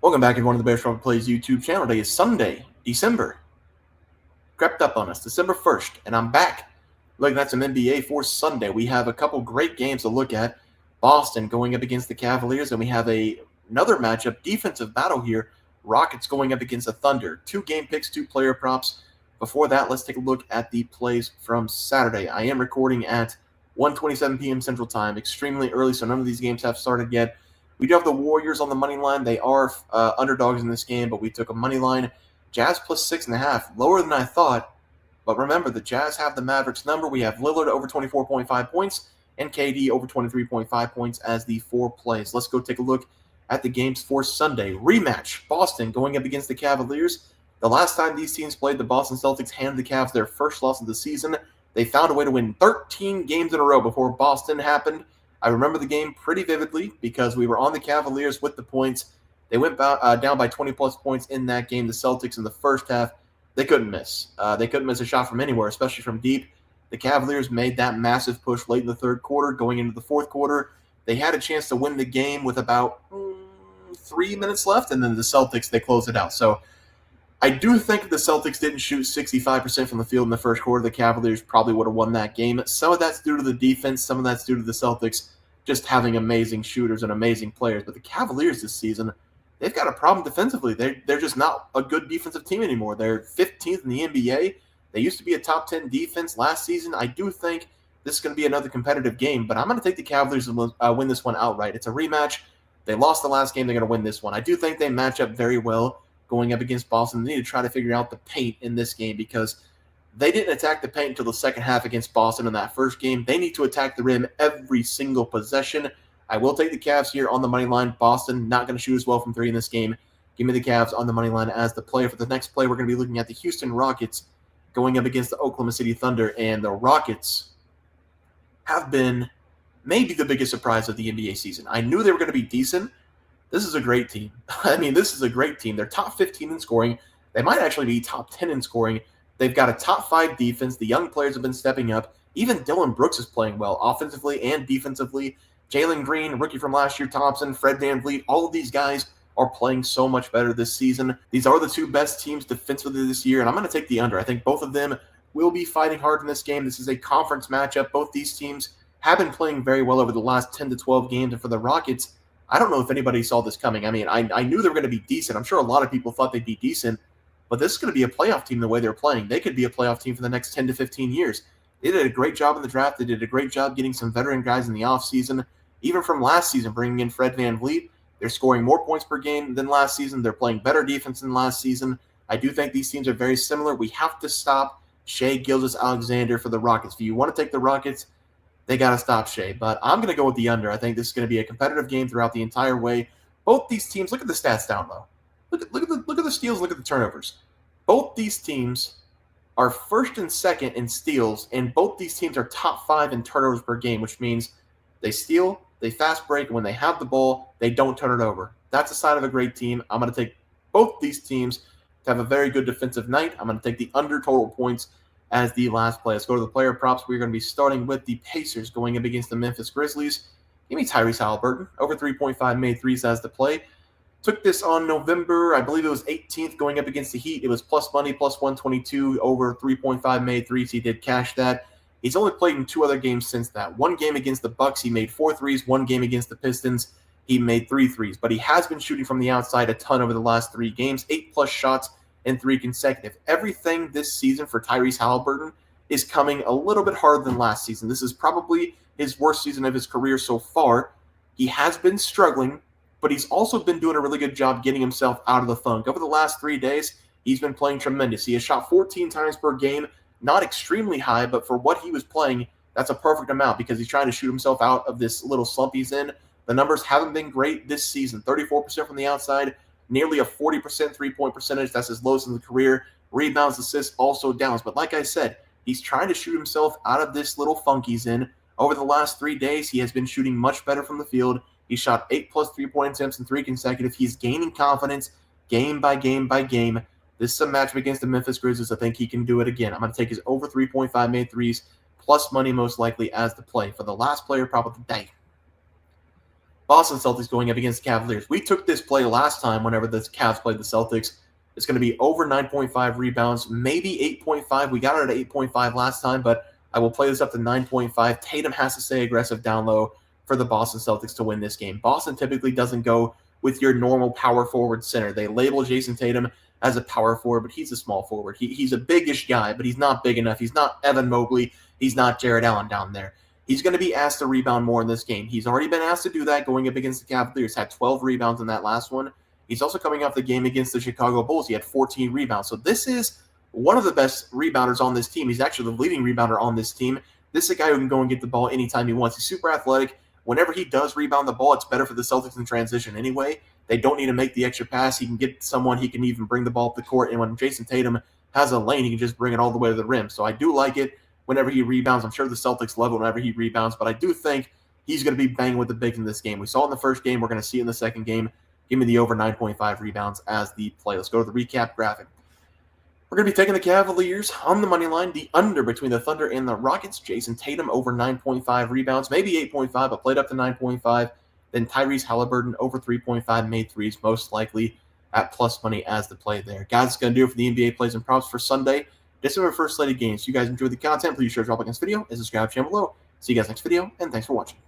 Welcome back, everyone, to the Bears Trouble Plays YouTube channel. Today is Sunday, December. Crept up on us, December 1st, and I'm back looking at some NBA for Sunday. We have a couple great games to look at. Boston going up against the Cavaliers, and we have another matchup, defensive battle here. Rockets going up against the Thunder. 2 game picks, 2 player props. Before that, let's take a look at the plays from Saturday. I am recording at 1:27 p.m. Central Time, extremely early, so none of these games have started yet. We do have the Warriors on the money line. They are underdogs in this game, but we took a money line. Jazz plus 6.5, lower than I thought. But remember, the Jazz have the Mavericks number. We have Lillard over 24.5 points and KD over 23.5 points as the 4 plays. Let's go take a look at the games for Sunday. Rematch, Boston going up against the Cavaliers. The last time these teams played, the Boston Celtics handed the Cavs their first loss of the season. They found a way to win 13 games in a row before Boston happened. I remember the game pretty vividly because we were on the Cavaliers with the points. They went down by 20-plus points in that game. The Celtics in the first half, they couldn't miss. They couldn't miss a shot from anywhere, especially from deep. The Cavaliers made that massive push late in the third quarter. Going into the fourth quarter, they had a chance to win the game with about 3 minutes left, and then the Celtics, they closed it out. So I do think if the Celtics didn't shoot 65% from the field in the first quarter, the Cavaliers probably would have won that game. Some of that's due to the defense. Some of that's due to the Celtics just having amazing shooters and amazing players. But the Cavaliers this season, they've got a problem defensively. They're just not a good defensive team anymore. They're 15th in the NBA. They used to be a top 10 defense last season. I do think this is going to be another competitive game, but I'm going to take the Cavaliers and win this one outright. It's a rematch. They lost the last game. They're going to win this one. I do think they match up very well going up against Boston. They need to try to figure out the paint in this game because they didn't attack the paint until the second half against Boston in that first game. They need to attack the rim every single possession. I will take the Cavs here on the money line. Boston not going to shoot as well from 3 in this game. Give me the Cavs on the money line as the play. For the next play, we're going to be looking at the Houston Rockets going up against the Oklahoma City Thunder. And the Rockets have been maybe the biggest surprise of the NBA season. I knew they were going to be decent. This is a great team. I mean, this is a great team. They're top 15 in scoring. They might actually be top 10 in scoring. They've got a top 5 defense. The young players have been stepping up. Even Dillon Brooks is playing well offensively and defensively. Jalen Green, rookie from last year, Thompson, Fred VanVleet, all of these guys are playing so much better this season. These are the 2 best teams defensively this year, and I'm going to take the under. I think both of them will be fighting hard in this game. This is a conference matchup. Both these teams have been playing very well over the last 10 to 12 games, and for the Rockets, I don't know if anybody saw this coming. I mean, I knew they were going to be decent. I'm sure a lot of people thought they'd be decent, but this is going to be a playoff team the way they're playing. They could be a playoff team for the next 10 to 15 years. They did a great job in the draft. They did a great job getting some veteran guys in the offseason. Even from last season, bringing in Fred VanVleet, they're scoring more points per game than last season. They're playing better defense than last season. I do think these teams are very similar. We have to stop Shai Gilgeous-Alexander for the Rockets. If you want to take the Rockets, they got to stop Shai. But I'm going to go with the under. I think this is going to be a competitive game throughout the entire way. Both these teams, look at the stats down low. Look at the steals, look at the turnovers. Both these teams are first and second in steals, and both these teams are top 5 in turnovers per game, which means they steal, they fast break, and when they have the ball, they don't turn it over. That's a sign of a great team. I'm going to take both these teams to have a very good defensive night. I'm going to take the under total points as the last play. Let's go to the player props. We're going to be starting with the Pacers going up against the Memphis Grizzlies. Give me Tyrese Halliburton. Over 3.5 made threes as the play. Took this on November, I believe it was 18th, going up against the Heat. It was plus money, plus 122, over 3.5 made threes. He did cash that. He's only played in 2 other games since that. One game against the Bucks, he made 4 threes. One game against the Pistons, he made 3 threes. But he has been shooting from the outside a ton over the last 3 games, 8-plus shots in 3 consecutive. Everything this season for Tyrese Halliburton is coming a little bit harder than last season. This is probably his worst season of his career so far. He has been struggling, but he's also been doing a really good job getting himself out of the funk. Over the last 3 days, he's been playing tremendous. He has shot 14 times per game, not extremely high, but for what he was playing, that's a perfect amount because he's trying to shoot himself out of this little slump he's in. The numbers haven't been great this season. 34% from the outside, nearly a 40% three-point percentage. That's his lowest in the career. Rebounds, assists, also downs. But like I said, he's trying to shoot himself out of this little funk he's in. Over the last 3 days, he has been shooting much better from the field. He shot 8-plus three-point attempts in 3 consecutive. He's gaining confidence game by game by game. This is a matchup against the Memphis Grizzlies. I think he can do it again. I'm going to take his over 3.5 made threes, plus money most likely as the play. For the last player prop of the day, Boston Celtics going up against the Cavaliers. We took this play last time whenever the Cavs played the Celtics. It's going to be over 9.5 rebounds, maybe 8.5. We got it at 8.5 last time, but I will play this up to 9.5. Tatum has to stay aggressive down low for the Boston Celtics to win this game. Boston typically doesn't go with your normal power forward center. They label Jason Tatum as a power forward, but he's a small forward. He's a biggish guy, but he's not big enough. He's not Evan Mobley. He's not Jared Allen down there. He's going to be asked to rebound more in this game. He's already been asked to do that going up against the Cavaliers. Had 12 rebounds in that last one. He's also coming off the game against the Chicago Bulls. He had 14 rebounds. So this is one of the best rebounders on this team. He's actually the leading rebounder on this team. This is a guy who can go and get the ball anytime he wants. He's super athletic. Whenever he does rebound the ball, it's better for the Celtics in transition anyway. They don't need to make the extra pass. He can get someone. He can even bring the ball up the court. And when Jason Tatum has a lane, he can just bring it all the way to the rim. So I do like it whenever he rebounds. I'm sure the Celtics love it whenever he rebounds, but I do think he's going to be banging with the bigs in this game. We saw it in the first game. We're going to see it in the second game. Give me the over 9.5 rebounds as the play. Let's go to the recap graphic. We're going to be taking the Cavaliers on the money line, the under between the Thunder and the Rockets. Jason Tatum over 9.5 rebounds, maybe 8.5, but played up to 9.5. Then Tyrese Halliburton over 3.5 made threes, most likely at plus money as the play there. Guys, it's going to do it for the NBA plays and props for Sunday. This is our first slated games. If you guys enjoyed the content, please share, drop a like on this video, and subscribe to the channel below. See you guys next video, and thanks for watching.